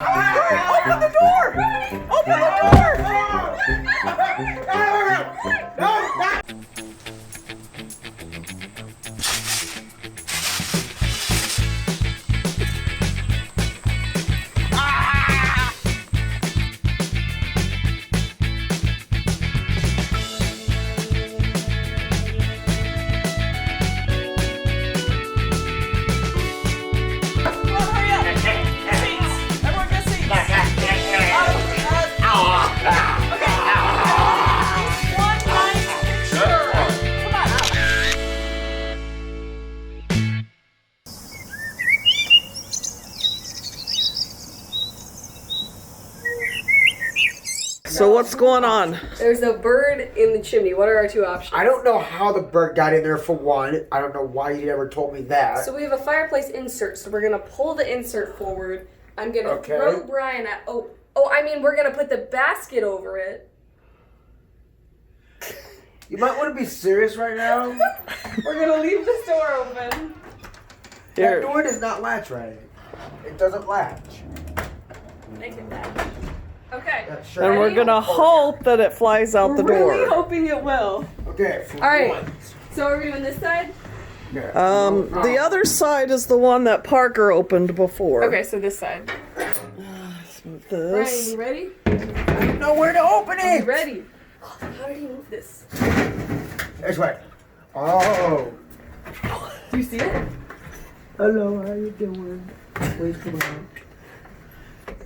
Open the door! Open the door! So what's going on? There's a bird in the chimney. What are our two options? I don't know how the bird got in there for one. I don't know why you never told me that. So we have a fireplace insert. So we're gonna pull the insert forward. I'm gonna throw Bryen at. I mean we're gonna put the basket over it. You might want to be serious right now. We're gonna leave this door open. That door does not latch right. It doesn't latch. Make it latch. Okay. And we're gonna hope that it flies out the door. We're really hoping it will. Okay. All right. So are we doing this side? Yeah. The other side is the one that Parker opened before. Okay, so this side. Smooth Bryen, this. you ready? I don't know where to open You it. ready? How did he move this? This way. Oh. Do you see it? Hello, how you doing? Wait, come on.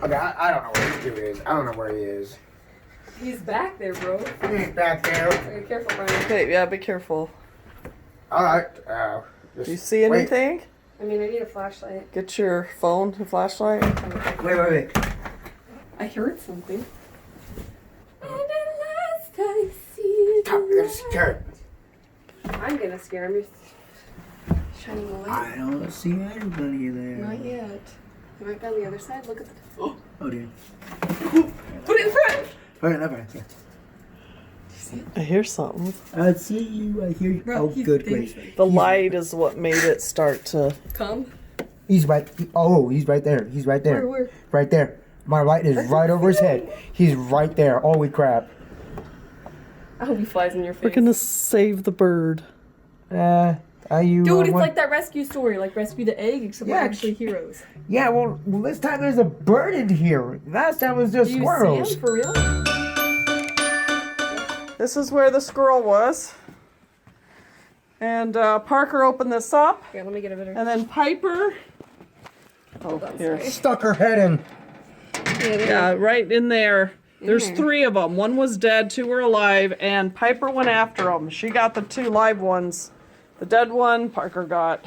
Okay, I don't know where this dude is. I don't know where he is. He's back there, bro. He's back there. Okay, careful, Bryen. Okay, yeah, be careful. All right. Do you see anything? I mean, I need a flashlight. Get your phone, your flashlight. Wait. I heard something. And at last I see Stop, you're gonna scare him. I'm gonna scare him. You're shining the light. I don't see anybody there. Not yet. It might be on the other side. Look at the. Oh dear. Put it in front! Alright, never mind. I hear something. I see you, I hear you. Bro, good, great. The light is what made it start to. Come. He's right. He's right there. He's right there. Where? Right there. My light is right over his head. He's right there. Holy crap. I hope he flies in your face. We're gonna save the bird. Are you? Dude, it's like that rescue story, like Rescue the Egg, except we're Yeah. actually heroes. Yeah, well, this time there's a bird in here. Last time it was just Do you squirrels. see him for real? This is where the squirrel was. And Parker opened this up. Here, let me get a better. And then Piper. Hold on, here. sorry. Stuck her head in. Yeah, right in there. There's 3 of them. 1 was dead, 2 were alive, and Piper went after them. She got the 2 live ones. The dead one, Parker got.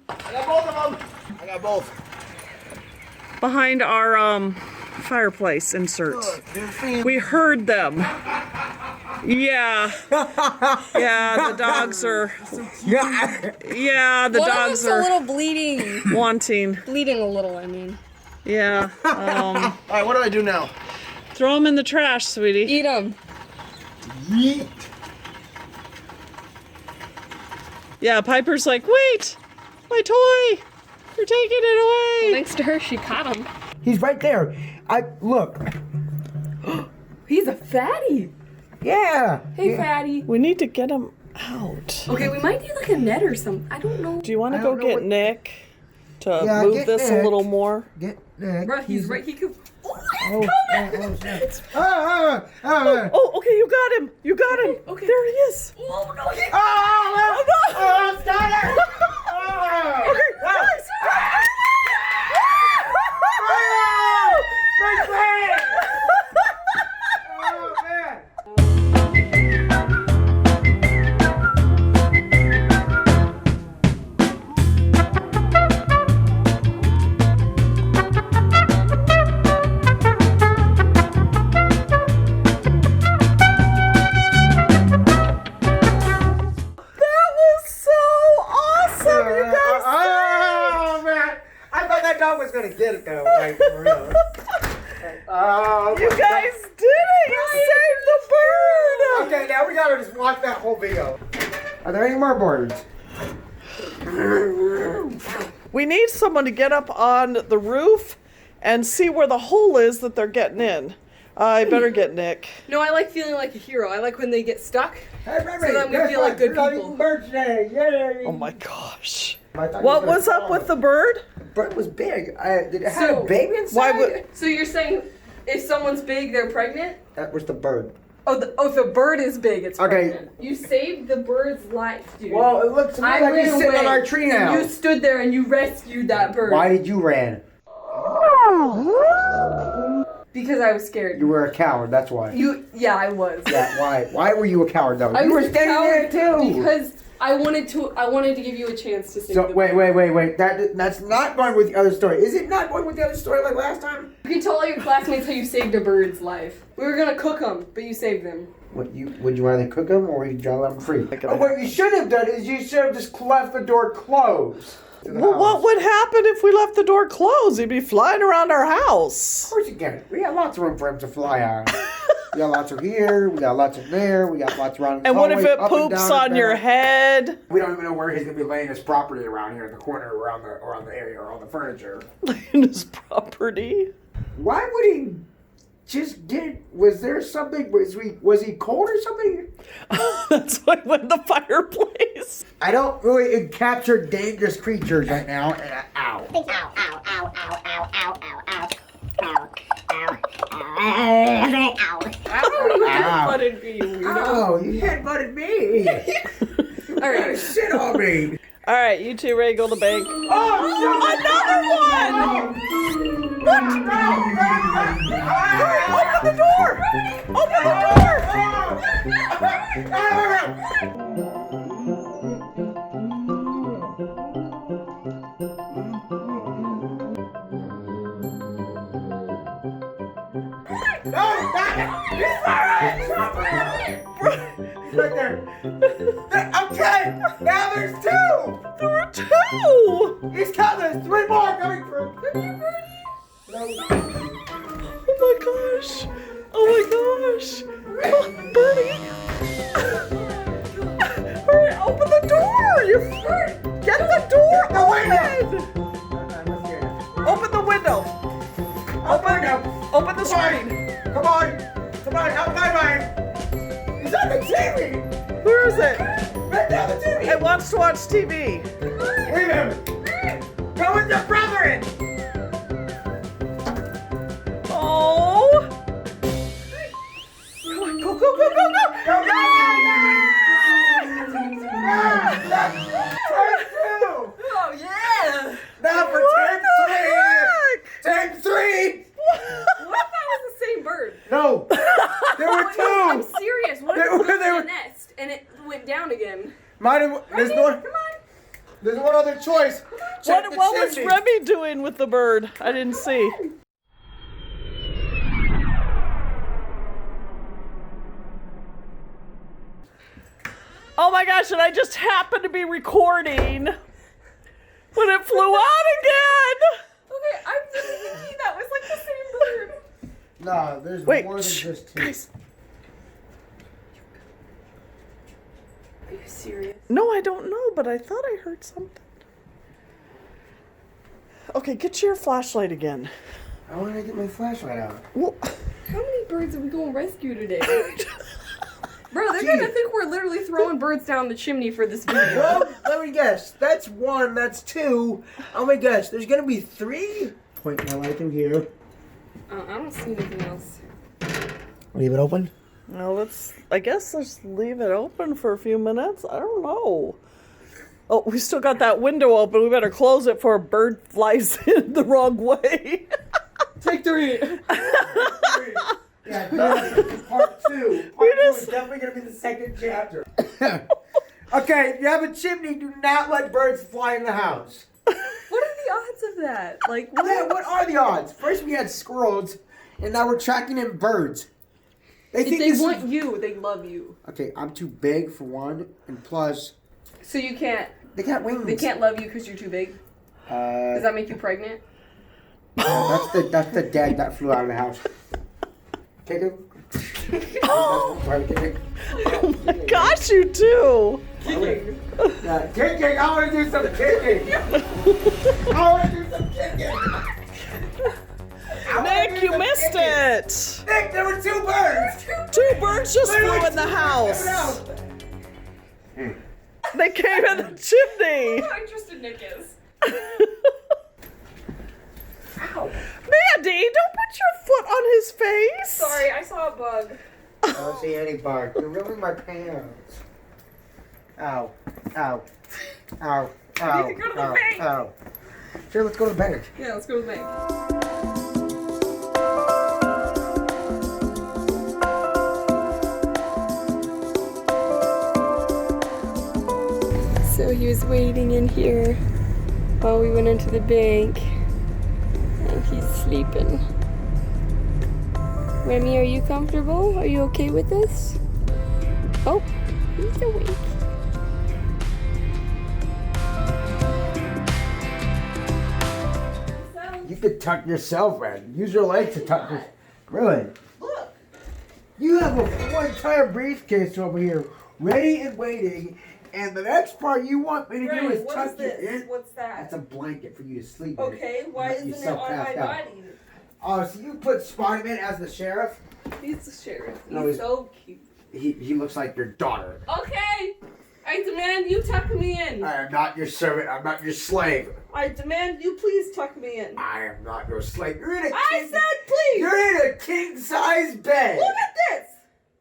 I got both of them. I got both. Behind our fireplace insert. We heard them. Yeah. Yeah, the dogs are. Yeah, the dogs a are little bleeding. wanting. Bleeding a little, I mean. Yeah. Alright, what do I do now? Throw them in the trash, sweetie. Eat them. Yeet. Yeah, Piper's like, wait, my toy. You're taking it away. Thanks to her, she caught him. He's right there. Look. He's a fatty. Yeah. Hey, fatty. We need to get him out. Okay, we might need like a net or something. I don't know. Do you want to I go don't know get what- Nick to Yeah, move get this a Nick. little more? Get Nick. Bro, he's right. He could. Oh, Oh, it's coming! oh. Oh, okay, you got him. You got him. Okay. There he is. Oh no! He... Oh, stop it! Okay, guys. Big man! Oh, man. That was so awesome, you guys. Oh, man. I thought that dog was going to get it, though. Like, for real. Oh, You guys did it. You saved the bird. Okay, now we gotta just watch that whole video. Are there any more birds? We need someone to get up on the roof and see where the hole is that they're getting in. I better get Nick. No, I like feeling like a hero. I like when they get stuck. Hey, So then we feel like good people. Birthday, yay! Oh my gosh. What Was up with the bird? The bird was big. Did it have a baby inside? So you're saying if someone's big, they're pregnant? That was the bird. Oh, if a bird is big, it's Okay. pregnant. You saved the bird's life, dude. Well, it looks to me like he's sitting on our tree now. You stood there and you rescued that bird. Why did you ran? Because I was scared. You were a coward, that's why. Yeah, I was. Yeah, why? Why were you a coward though? I You were was a standing there coward too. Because I wanted to give you a chance to save So the wait. bird. That's not going with the other story. Is it not going with the other story like last time? You can tell all your classmates how you saved a bird's life. We were gonna cook them, but you saved them. Would you rather cook them or would you let them free? What you should have done is you should have just left the door closed. Well, what would happen if we left the door closed? He'd be flying around our house. Of course you can. We got lots of room for him to fly on. We got lots of here. We got lots of there. We got lots around. And what if it poops on your head? We don't even know where he's gonna be laying his property around here in the corner, around the area, or on the furniture. In his property? Why would he just get? Was there something? Was he cold or something? That's why he went in the fireplace. I don't really capture dangerous creatures right now. And ow. Ow, ow, ow, ow, ow, ow, ow, ow, ow, ow, ow, Ow. Butted me, you weirdo. Oh, you headbutted me. All right. Shit on me. All right, you two ready to go to the bank? Oh, Another one! What? Open the door! Open the door! Right there. Okay, now there's two. There were two! He's coming. There's three more coming through. Oh my gosh! Oh my gosh! Oh, Bernie! Hurry, open the door! Get the door open! Open the window! Open the screen! Come on, out my mind. He's on the TV. Where is it? Right down the TV. It wants to watch TV. Leave him. Go with your brother in. Oh! Come on, go, go, go, go, go! Go, Take two. Oh yeah! Now for What the take three. heck? Take three. What if that was the same bird? No, there were I'm two. serious. What They if were- it was they in were- a nest and it went down again? There's Rene, one. come on. There's one other choice. Check the What was chimney. Remy doing with the bird? I didn't see. Oh my gosh, and I just happened to be recording when it flew out again! Okay, I'm really thinking that was like the same bird. No, there's Wait, more than shh, just two. guys. Are you serious? No, I don't know, but I thought I heard something. Okay, get your flashlight again. I want to get my flashlight out. Well, How many birds are we going to rescue today? Bro, they're gonna think we're literally throwing birds down the chimney for this video. Well, let me guess. That's one. That's two. Oh my gosh, there's gonna be three. Point my light through here. I don't see anything else. Leave it open. well, I guess let's leave it open for a few minutes. I don't know. Oh, we still got that window open. We better close it before a bird flies in the wrong way. Take three. Yeah, part two. Part two is definitely gonna be the second chapter. Okay, if you have a chimney, do not let birds fly in the house. What are the odds of that? Like, what? Yeah, what are the odds? First we had squirrels, and now we're tracking in birds. If think they this want is... you, they love you. Okay, I'm too big for one, and plus, So you can't. they got wings. They can't love you because you're too big. Does that make you pregnant? That's the dad that flew out of the house. Take him. Oh my gosh, you two! Kicking. I want to do some kicking. I want to do some kicking. Nick, you missed it. Nick, there were 2 birds. 2 birds just Literally flew in the 2 birds house. coming out. They came in the chimney. How interested Nick is. Ow. Mandy, don't put your foot on his face. Sorry, I saw a bug. I don't see any bark. You're ruining my pants. Ow. Ow. Ow. Ow. need to go to the ow, bank. Ow. Sure, let's go to the bank. Yeah, let's go to the bank. So he was waiting in here while we went into the bank, and he's sleeping. Remy, are you comfortable? Are you okay with this? Oh, he's awake. You could tuck yourself in. Use your legs to tuck your... Really? Look. You have a full entire briefcase over here, ready and waiting, and the next part you want me to do is tuck you in. What's that? That's a blanket for you to sleep in. Okay, why Let isn't it yourself on my pass out. body? Oh, so you put Spider-Man as the sheriff? He's the sheriff. No, He's he's- so cute. He looks like your daughter. Okay, I demand you tuck me in. I am not your servant. I'm not your slave. I demand you please tuck me in. I am not your slave. You're in a I king. said please. You're in a king-size bed. Look at this.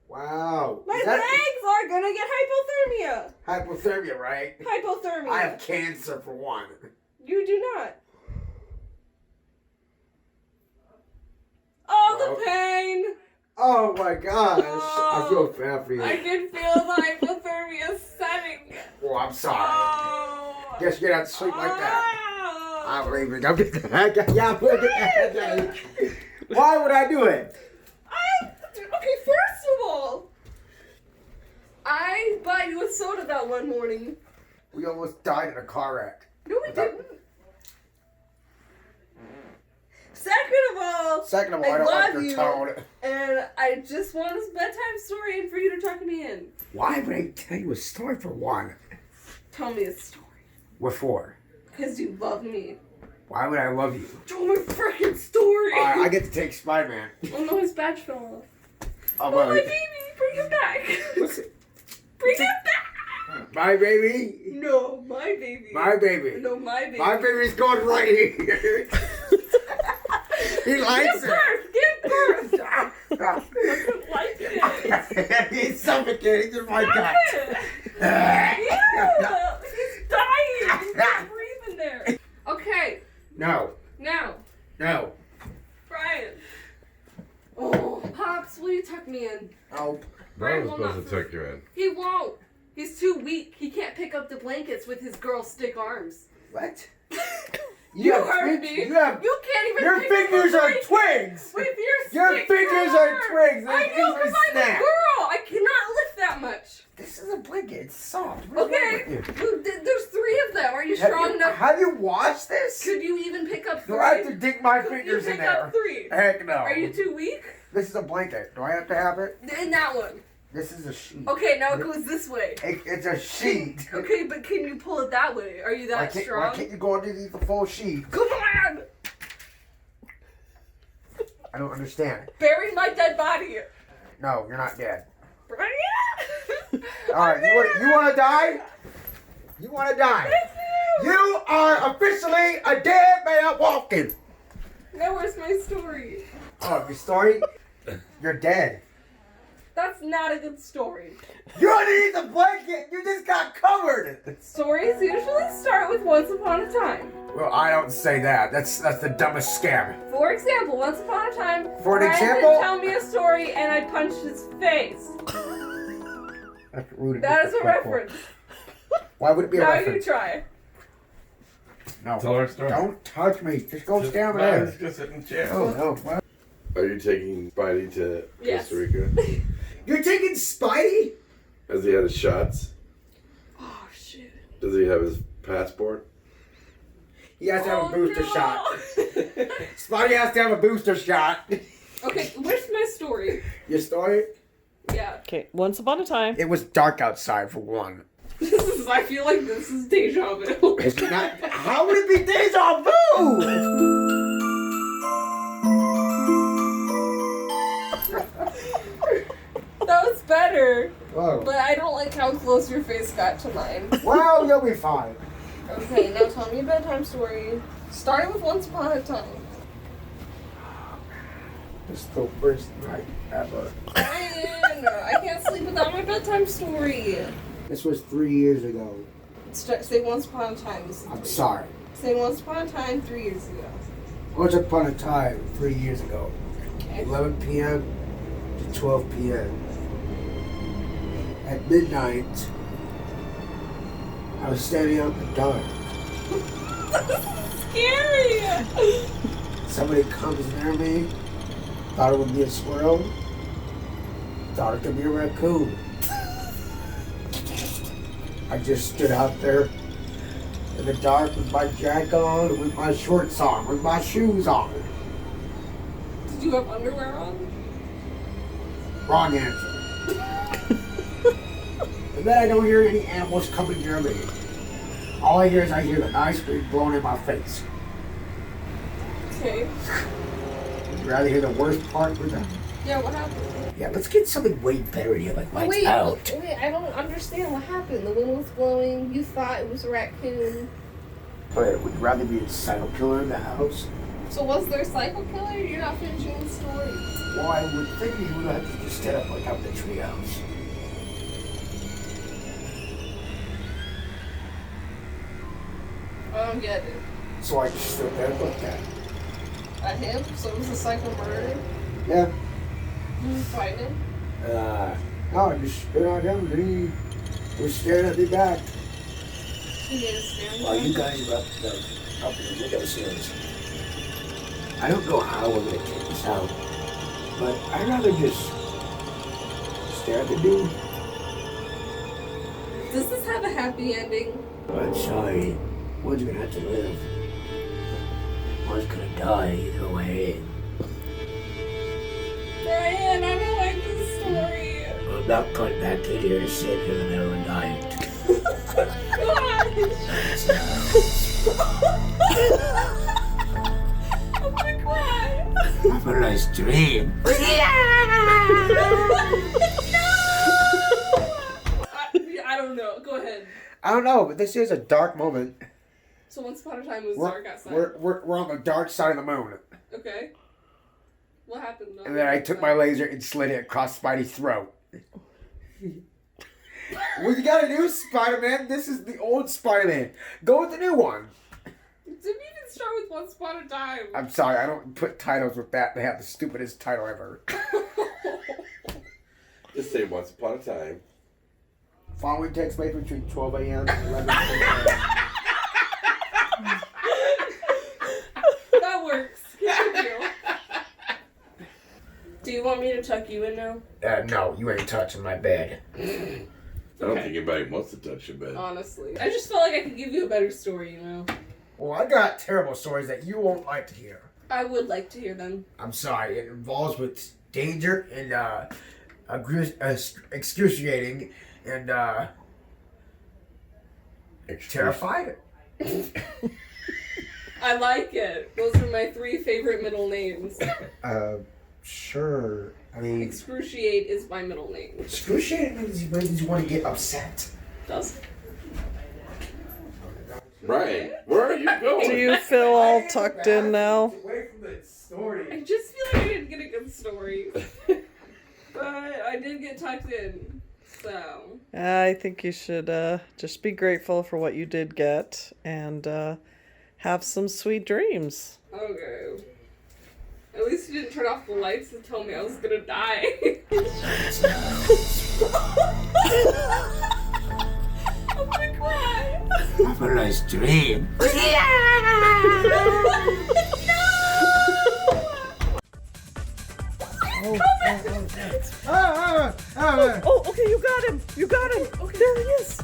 Wow. My Is that legs are gonna get hypothermia. hypothermia, right? Hypothermia. I have cancer for one. You do not. Oh, Well. the pain. Oh my gosh. Oh. I feel bad for you. I can feel the hypothermia setting. Oh, I'm sorry. Oh. Guess you're not sleep like that. Oh. I'm leaving. I'll get the heck out. Yeah, I'm gonna get the heck out. Why would I do it? Okay, first of all, I bought you a soda that one morning. We almost died in a car wreck. No, we didn't. Second of all, Second of all, I don't love like your you, tone. and I just want a bedtime story and for you to tuck me in. Why would I tell you a story for one? Tell me a story. What for? Because you love me. Why would I love you? Tell me a freaking story. Alright, I get to take Spider-Man. Oh no, his badge fell off. Oh, Oh, my baby, bring him back. What's it? Bring him back. My baby? No, my baby. My baby. No, my baby. My baby's going right here. He likes Give birth. Give birth. it. Doesn't like it. He's suffocating in my Stop gut. it. Ew, he's dying. He can't breathe in there. Okay, No. now, No. Bryen. Oh, Pops, will you tuck me in? Nope. Bryen I'm will supposed not. to tuck you in. He won't. He's too weak. He can't pick up the blankets with his girl stick arms. What? You have heard twigs- me. You have You can't even. your pick up fingers a are blanket twigs. With Your stick fingers are arms. twigs. They I know easily because I'm a snap. girl. I cannot lift that much. This is a blanket. It's soft. What's Okay, wrong with you? there's 3 of them. Are you strong enough? Have you watched this? Could you even pick up 3? Do I have to dig my Could fingers you in pick there? up 3? Heck no. Are you too weak? This is a blanket. Do I have to have it? In that one. This is a sheet. Okay, now it goes this way. It's a sheet. Okay, but can you pull it that way? Are you that Why strong? can't you go underneath the full sheet? Come on! I don't understand. Bury my dead body. No, you're not dead. Bryen! All right, you want to die? You want to die? You are officially a dead man walking. Now where's my story? Oh, your story? You're dead. That's not a good story. You're underneath the blanket. You just got covered. Stories usually start with once upon a time. Well, I don't say that. That's the dumbest scam. For example, once upon a time, For an Bryen example? would tell me a story and I punched his face. That's rude. That is a reference. Why would it be a Now you reference? try. No. Tell our story. Don't touch me. Just go stand over No, there. let's go sit in the chair. Oh no. What? Are you taking Spidey to Yes. Costa Rica? You're taking Spidey? Has he had his shots? Oh shit. Does he have his passport? He has to have a booster no. shot. Spidey has to have a booster shot. Okay, where's my story? Your story? Yeah. Okay, once upon a time. It was dark outside for one. I feel like this is deja vu. It's not. How would it be deja vu? better. Whoa. But I don't like how close your face got to mine. Well, you'll be fine. Okay, now tell me a bedtime story. Starting with Once Upon a Time. It's the worst night ever. Bryen, I can't sleep without my bedtime story. This was 3 years ago. Say Once Upon a Time. I'm sorry. Say Once Upon a Time 3 years ago. Once upon a time, 3 years ago, Okay. 11 p.m. to 12 p.m. At midnight, I was standing out in the dark. Scary! Somebody comes near me, thought it would be a squirrel, thought it could be a raccoon. I just stood out there in the dark with my jacket on, with my shorts on, with my shoes on. Did you have underwear on? Wrong answer. And then I don't hear any animals coming near me. All I hear is I hear the ice cream blowing in my face. Okay. Would you rather hear the worst part with that? Yeah, what happened? Yeah, let's get something way better here, like lights wait, out. wait, I don't understand what happened. The wind was blowing, you thought it was a raccoon. But would you rather be a psycho killer in the house? So was there a psycho killer? You're not finishing the story. Well, I would think you would have to just stand up like out the treehouse. I don't get it. So I just stood there and looked at him. At him? So it was a psycho murder? Yeah. Did you fight him? No, I just stood on him and he was staring at me back. He made a stand. While you guys were up in the windowsills. I don't know how we're gonna take this out, but I'd rather just stare at the dude. Does this have a happy ending? I'm sorry. One's gonna have to live. One's gonna die either way. Bryen, I don't like this story. I'm not coming back in here to save you in the middle of the night. I'm gonna cry. Have a nice dream. I don't know. Go ahead. I don't know, but this is a dark moment. So Once Upon a Time was dark outside. We're on the dark side of the moon. Okay. What happened? And then I took my laser and slid it across Spidey's throat. What you gotta do, Spider-Man? This is the old Spider-Man. Go with the new one. Didn't even start with Once Upon a Time. I'm sorry, I don't put titles with that. They have the stupidest title ever. Just say Once Upon a Time. Following takes place between 12 a.m. and 11 a.m. That works. Continue. Do you want me to tuck you in now? No, you ain't touching my bed. I don't think anybody wants to touch your bed. Honestly. I just felt like I could give you a better story, you know? Well, I got terrible stories that you won't like to hear. I would like to hear them. I'm sorry, it involves with danger and excruciating and terrified. I like it. Those are my 3 favorite middle names. Sure. I mean, Excruciate is my middle name. excruciating means you want to get upset. Does it? Bryen, where are you going? Do you feel all tucked in now? Away from the story. I just feel like I didn't get a good story. But I did get tucked in. So. I think you should just be grateful for what you did get and have some sweet dreams. Okay. At least you didn't turn off the lights and tell me I was gonna die. I'm gonna cry. Have a nice dream. Oh, okay, you got him. You got him. Okay. There he is.